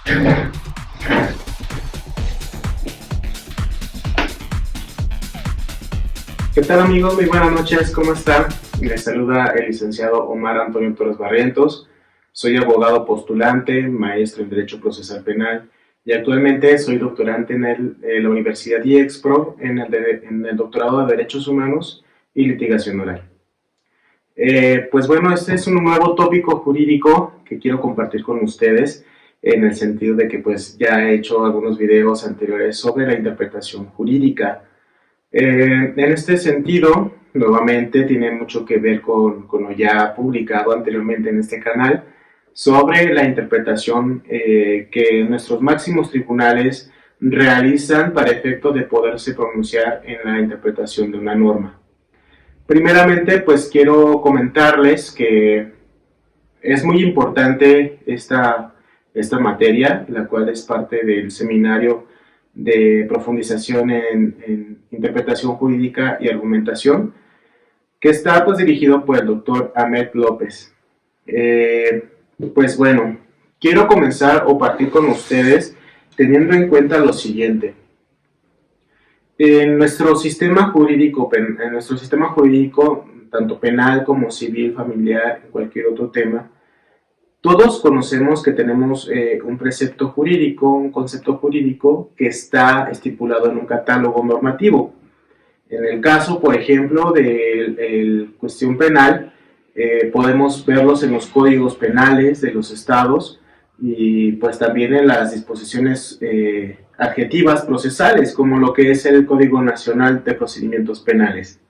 ¿Qué tal amigos? Muy buenas noches, ¿cómo están? Les saluda el licenciado Omar Antonio Torres Barrientos. Soy abogado postulante, maestro en Derecho Procesal Penal y actualmente soy doctorante en la Universidad IEXPRO en el doctorado de Derechos Humanos y Litigación Oral. Pues bueno, este es un nuevo tópico jurídico que quiero compartir con ustedes en el sentido de que pues ya he hecho algunos videos anteriores sobre la interpretación jurídica. En este sentido, nuevamente tiene mucho que ver con lo ya publicado anteriormente en este canal sobre la interpretación que nuestros máximos tribunales realizan para efecto de poderse pronunciar en la interpretación de una norma. Primeramente, pues quiero comentarles que es muy importante esta materia, la cual es parte del seminario de profundización en interpretación jurídica y argumentación, que está pues dirigido por el doctor Ahmed López. Pues bueno, quiero comenzar o partir con ustedes teniendo en cuenta lo siguiente. En nuestro sistema jurídico, tanto penal como civil, familiar, cualquier otro tema, todos conocemos que tenemos un precepto jurídico, un concepto jurídico que está estipulado en un catálogo normativo. En el caso, por ejemplo, de cuestión penal, podemos verlos en los códigos penales de los estados y pues también en las disposiciones adjetivas procesales, como lo que es el Código Nacional de Procedimientos Penales.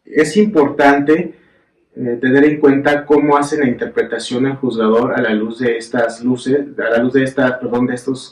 Es importante tener en cuenta cómo hace la interpretación el juzgador a la luz de estos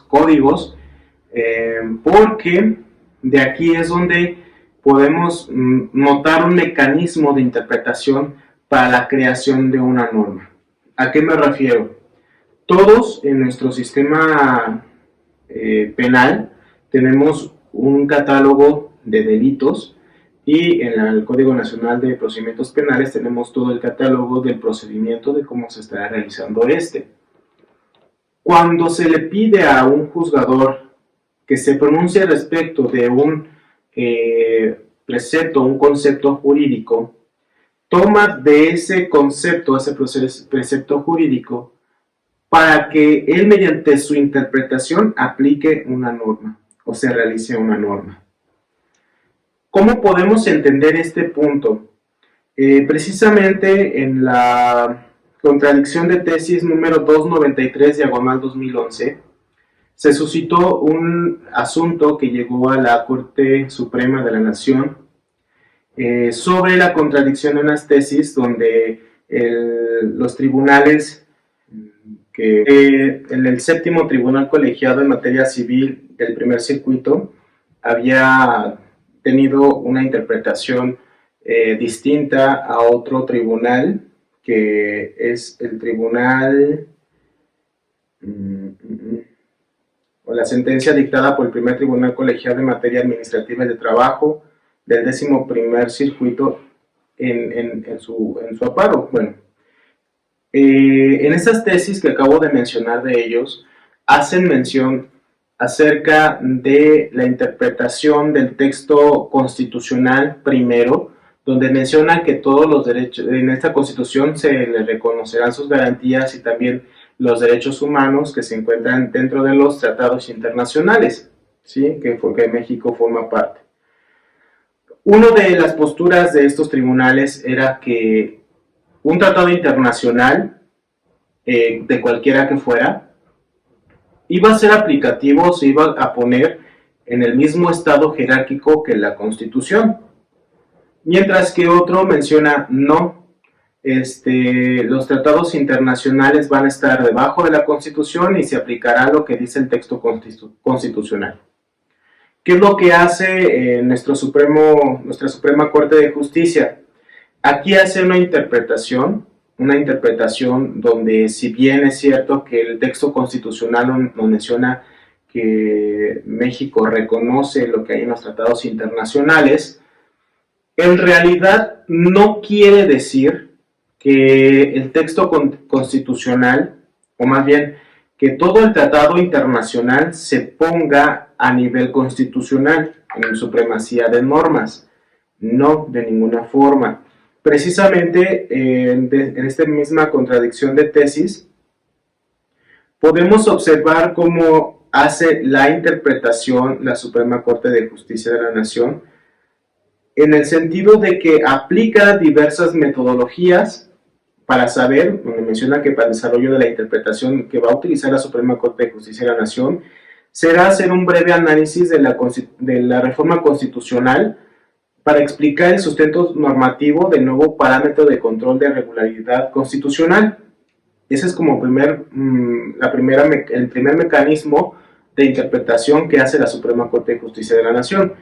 códigos, porque de aquí es donde podemos notar un mecanismo de interpretación para la creación de una norma. ¿A qué me refiero? Todos en nuestro sistema penal tenemos un catálogo de delitos y en el Código Nacional de Procedimientos Penales tenemos todo el catálogo del procedimiento de cómo se estará realizando este. Cuando se le pide a un juzgador que se pronuncie respecto de un precepto, un concepto jurídico, toma de ese concepto, ese precepto jurídico, para que él mediante su interpretación aplique una norma o se realice una norma. ¿Cómo podemos entender este punto? Precisamente en la contradicción de tesis número 293/2011 se suscitó un asunto que llegó a la Corte Suprema de la Nación sobre la contradicción de unas tesis donde los tribunales en el séptimo tribunal colegiado en materia civil del primer circuito había tenido una interpretación distinta a otro tribunal, que es el tribunal o la sentencia dictada por el primer tribunal colegiado en materia administrativa y de trabajo del 11º circuito en su amparo. Bueno, en esas tesis que acabo de mencionar de ellos, hacen mención acerca de la interpretación del texto constitucional primero, donde menciona que todos los derechos, en esta constitución se le reconocerán sus garantías y también los derechos humanos que se encuentran dentro de los tratados internacionales, ¿sí? que México forma parte. Una de las posturas de estos tribunales era que un tratado internacional, de cualquiera que fuera, iba a ser aplicativo, se iba a poner en el mismo estado jerárquico que la Constitución, mientras que otro menciona no, los tratados internacionales van a estar debajo de la Constitución y se aplicará lo que dice el texto constitucional. ¿Qué es lo que hace nuestra Suprema Corte de Justicia? Aquí hace una interpretación donde, si bien es cierto que el texto constitucional nos menciona que México reconoce lo que hay en los tratados internacionales, en realidad no quiere decir que el texto constitucional, o más bien que todo el tratado internacional se ponga a nivel constitucional, en supremacía de normas. No, de ninguna forma. Precisamente en esta misma contradicción de tesis, podemos observar cómo hace la interpretación la Suprema Corte de Justicia de la Nación, en el sentido de que aplica diversas metodologías para saber, donde menciona que para el desarrollo de la interpretación que va a utilizar la Suprema Corte de Justicia de la Nación, será hacer un breve análisis de la reforma constitucional para explicar el sustento normativo del nuevo parámetro de control de regularidad constitucional. Ese es como el primer mecanismo de interpretación que hace la Suprema Corte de Justicia de la Nación.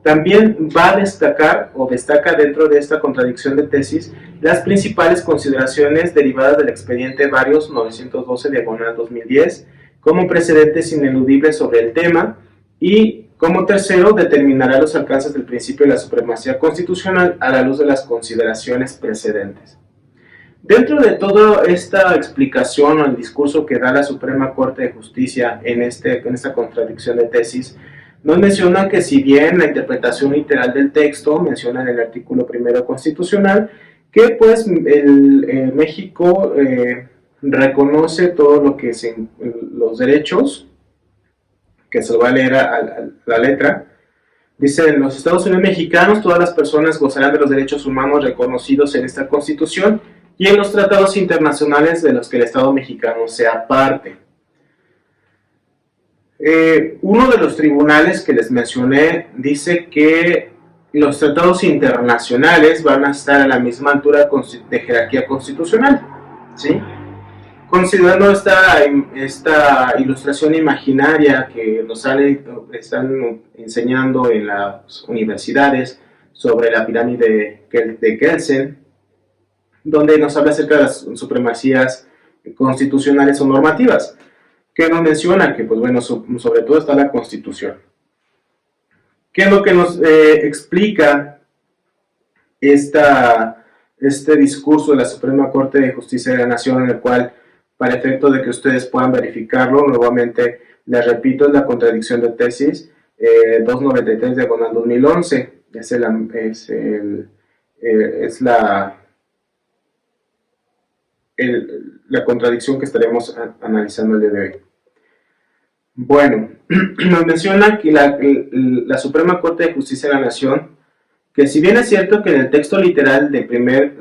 También va a destacar o destaca dentro de esta contradicción de tesis las principales consideraciones derivadas del expediente Varios 912/2010 como precedentes ineludibles sobre el tema, y como tercero determinará los alcances del principio de la supremacía constitucional a la luz de las consideraciones precedentes. Dentro de toda esta explicación o el discurso que da la Suprema Corte de Justicia en esta contradicción de tesis, nos menciona que si bien la interpretación literal del texto menciona en el artículo primero constitucional que pues México reconoce todo lo que los derechos, que se lo va a leer a la letra. Dice: en los Estados Unidos mexicanos todas las personas gozarán de los derechos humanos reconocidos en esta Constitución y en los tratados internacionales de los que el Estado mexicano sea parte. Uno de los tribunales que les mencioné dice que los tratados internacionales van a estar a la misma altura de jerarquía constitucional, ¿sí? Considerando esta ilustración imaginaria que nos están enseñando en las universidades sobre la pirámide de Kelsen, donde nos habla acerca de las supremacías constitucionales o normativas, que nos menciona que, pues bueno, sobre todo está la Constitución. ¿Qué es lo que nos explica este discurso de la Suprema Corte de Justicia de la Nación, en el cual, para efecto de que ustedes puedan verificarlo, nuevamente les repito, es la contradicción de tesis 293/2011, es la contradicción que estaremos analizando el día de hoy. Bueno, nos menciona que la Suprema Corte de Justicia de la Nación, que si bien es cierto que en el texto literal del primer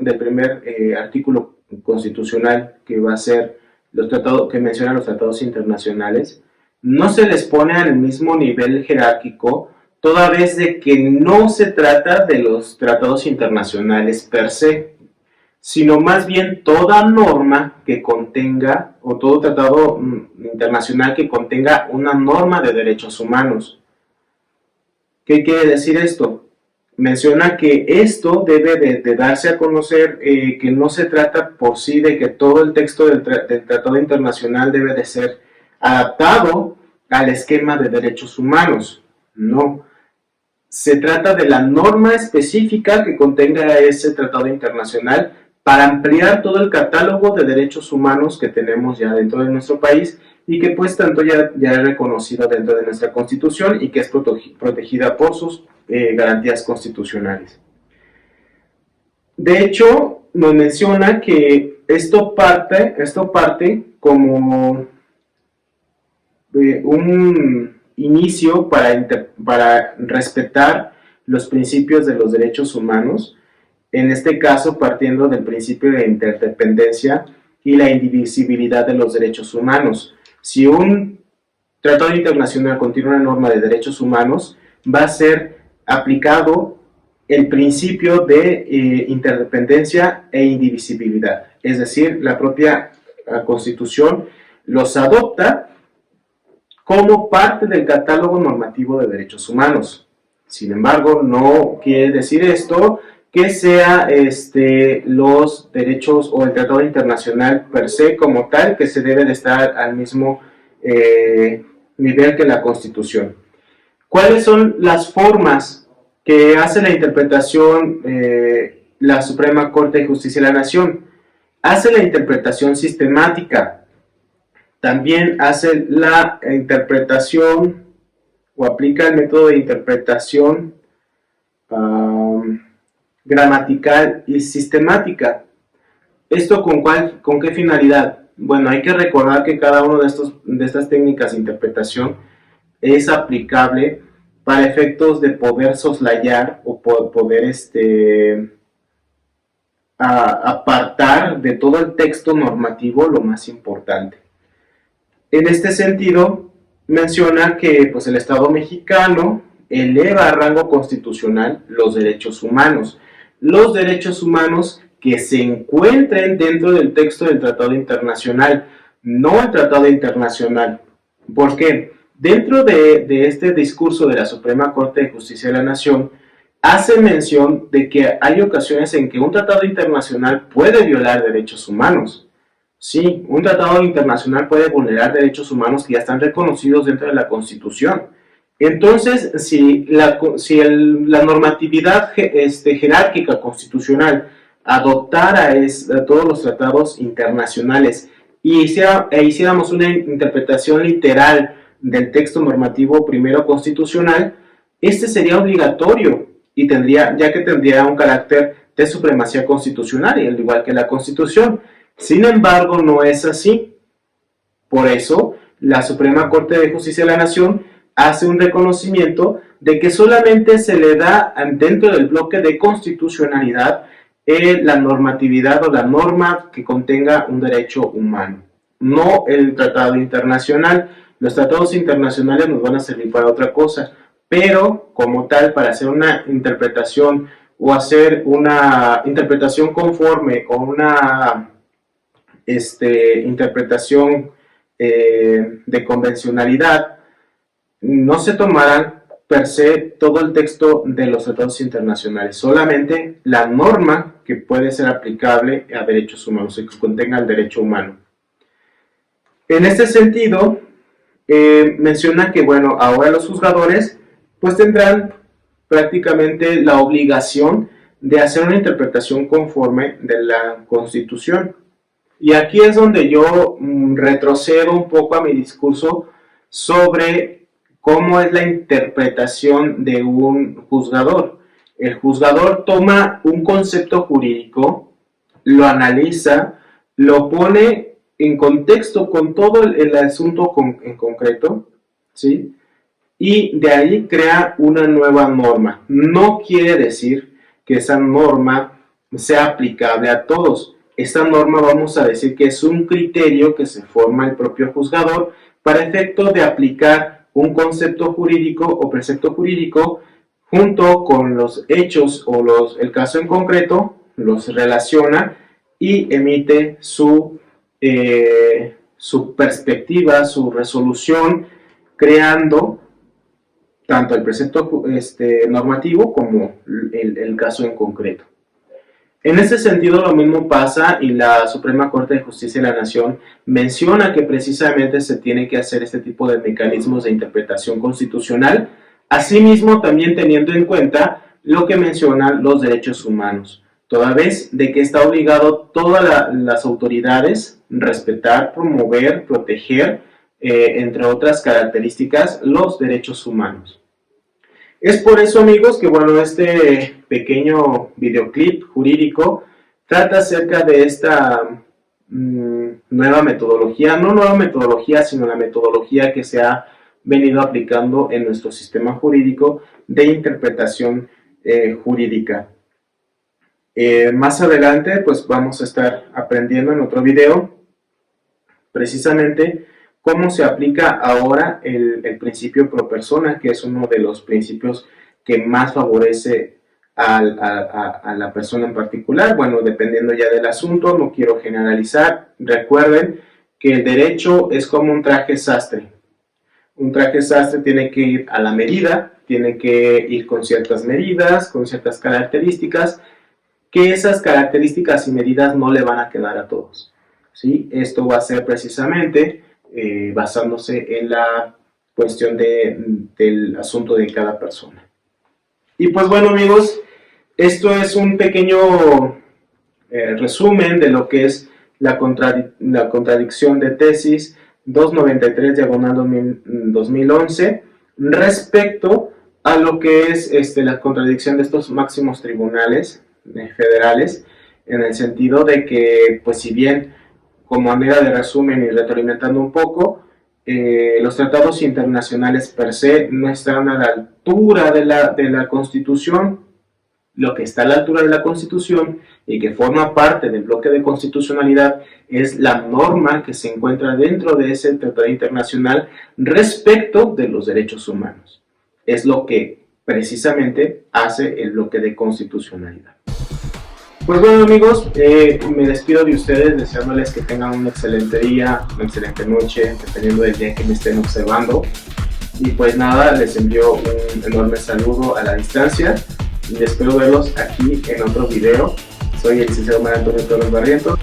artículo constitucional, que va a ser los tratados, que menciona los tratados internacionales, no se les pone al mismo nivel jerárquico, toda vez de que no se trata de los tratados internacionales per se, sino más bien toda norma que contenga, o todo tratado internacional que contenga una norma de derechos humanos. ¿Qué quiere decir esto? Menciona que esto debe de darse a conocer, que no se trata por sí de que todo el texto del tratado internacional debe de ser adaptado al esquema de derechos humanos. No. Se trata de la norma específica que contenga ese tratado internacional para ampliar todo el catálogo de derechos humanos que tenemos ya dentro de nuestro país y que pues tanto ya es reconocido dentro de nuestra Constitución y que es protegida por sus garantías constitucionales. De hecho, nos menciona que esto parte como un inicio para respetar los principios de los derechos humanos, en este caso partiendo del principio de interdependencia y la indivisibilidad de los derechos humanos. Si un tratado internacional contiene una norma de derechos humanos, va a ser aplicado el principio de interdependencia e indivisibilidad, es decir, la propia Constitución los adopta como parte del catálogo normativo de derechos humanos. Sin embargo, no quiere decir esto que sea los derechos o el tratado internacional per se como tal, que se debe de estar al mismo nivel que la Constitución. ¿Cuáles son las formas que hace la interpretación la Suprema Corte de Justicia de la Nación? Hace la interpretación sistemática, también hace la interpretación o aplica el método de interpretación gramatical y sistemática. ¿Esto con qué finalidad? Bueno, hay que recordar que cada una de estas técnicas de interpretación es aplicable para efectos de poder soslayar o poder apartar de todo el texto normativo lo más importante. En este sentido, menciona que pues, el Estado mexicano eleva a rango constitucional los derechos humanos. Los derechos humanos que se encuentren dentro del texto del Tratado Internacional, no el Tratado Internacional. ¿Por qué? Dentro de este discurso de la Suprema Corte de Justicia de la Nación, hace mención de que hay ocasiones en que un tratado internacional puede violar derechos humanos. Sí, un tratado internacional puede vulnerar derechos humanos que ya están reconocidos dentro de la Constitución. Entonces, si la normatividad jerárquica constitucional adoptara todos los tratados internacionales y hiciéramos una interpretación literal del texto normativo primero constitucional, este sería obligatorio y ya que tendría un carácter de supremacía constitucional, al igual que la Constitución. Sin embargo, no es así. Por eso, la Suprema Corte de Justicia de la Nación hace un reconocimiento de que solamente se le da dentro del bloque de constitucionalidad la normatividad o la norma que contenga un derecho humano, no el tratado internacional. Los tratados internacionales nos van a servir para otra cosa, pero como tal, para hacer una interpretación o hacer una interpretación conforme o una interpretación de convencionalidad, no se tomará per se todo el texto de los tratados internacionales, solamente la norma que puede ser aplicable a derechos humanos, que contenga el derecho humano. En este sentido, menciona que, bueno, ahora los juzgadores pues tendrán prácticamente la obligación de hacer una interpretación conforme de la Constitución. Y aquí es donde yo retrocedo un poco a mi discurso sobre cómo es la interpretación de un juzgador. El juzgador toma un concepto jurídico, lo analiza, lo pone en contexto con todo el asunto en concreto, ¿sí? Y de ahí crea una nueva norma. No quiere decir que esa norma sea aplicable a todos. Esta norma vamos a decir que es un criterio que se forma el propio juzgador para efecto de aplicar un concepto jurídico o precepto jurídico junto con los hechos o el caso en concreto, los relaciona y emite su perspectiva, su resolución, creando tanto el precepto normativo como el caso en concreto. En ese sentido, lo mismo pasa y la Suprema Corte de Justicia de la Nación menciona que precisamente se tiene que hacer este tipo de mecanismos de interpretación constitucional, asimismo también teniendo en cuenta lo que mencionan los derechos humanos, toda vez de que está obligado todas las autoridades respetar, promover, proteger, entre otras características, los derechos humanos. Es por eso, amigos, que bueno, este pequeño videoclip jurídico trata acerca de esta nueva metodología, no nueva metodología, sino la metodología que se ha venido aplicando en nuestro sistema jurídico de interpretación jurídica. Más adelante, pues vamos a estar aprendiendo en otro video precisamente cómo se aplica ahora el principio pro persona, que es uno de los principios que más favorece a la persona en particular. Bueno, dependiendo ya del asunto, no quiero generalizar. Recuerden que el derecho es como un traje sastre. Un traje sastre tiene que ir a la medida, tiene que ir con ciertas medidas, con ciertas características, que esas características y medidas no le van a quedar a todos, ¿sí? Esto va a ser precisamente basándose en la cuestión del asunto de cada persona. Y pues bueno, amigos, esto es un pequeño resumen de lo que es la contradicción de tesis, 293 diagonal 2011 respecto a lo que es la contradicción de estos máximos tribunales federales, en el sentido de que, pues si bien, como manera de resumen y retroalimentando un poco, los tratados internacionales per se no están a la altura de la Constitución. Lo que está a la altura de la Constitución y que forma parte del bloque de constitucionalidad es la norma que se encuentra dentro de ese tratado internacional respecto de los derechos humanos. Es lo que precisamente hace el bloque de constitucionalidad. Pues bueno, amigos, me despido de ustedes deseándoles que tengan un excelente día, una excelente noche, dependiendo del día que me estén observando. Y pues nada, les envío un enorme saludo a la distancia y espero verlos aquí en otro video. Soy el licenciado Mario Antonio Torres Barrientos.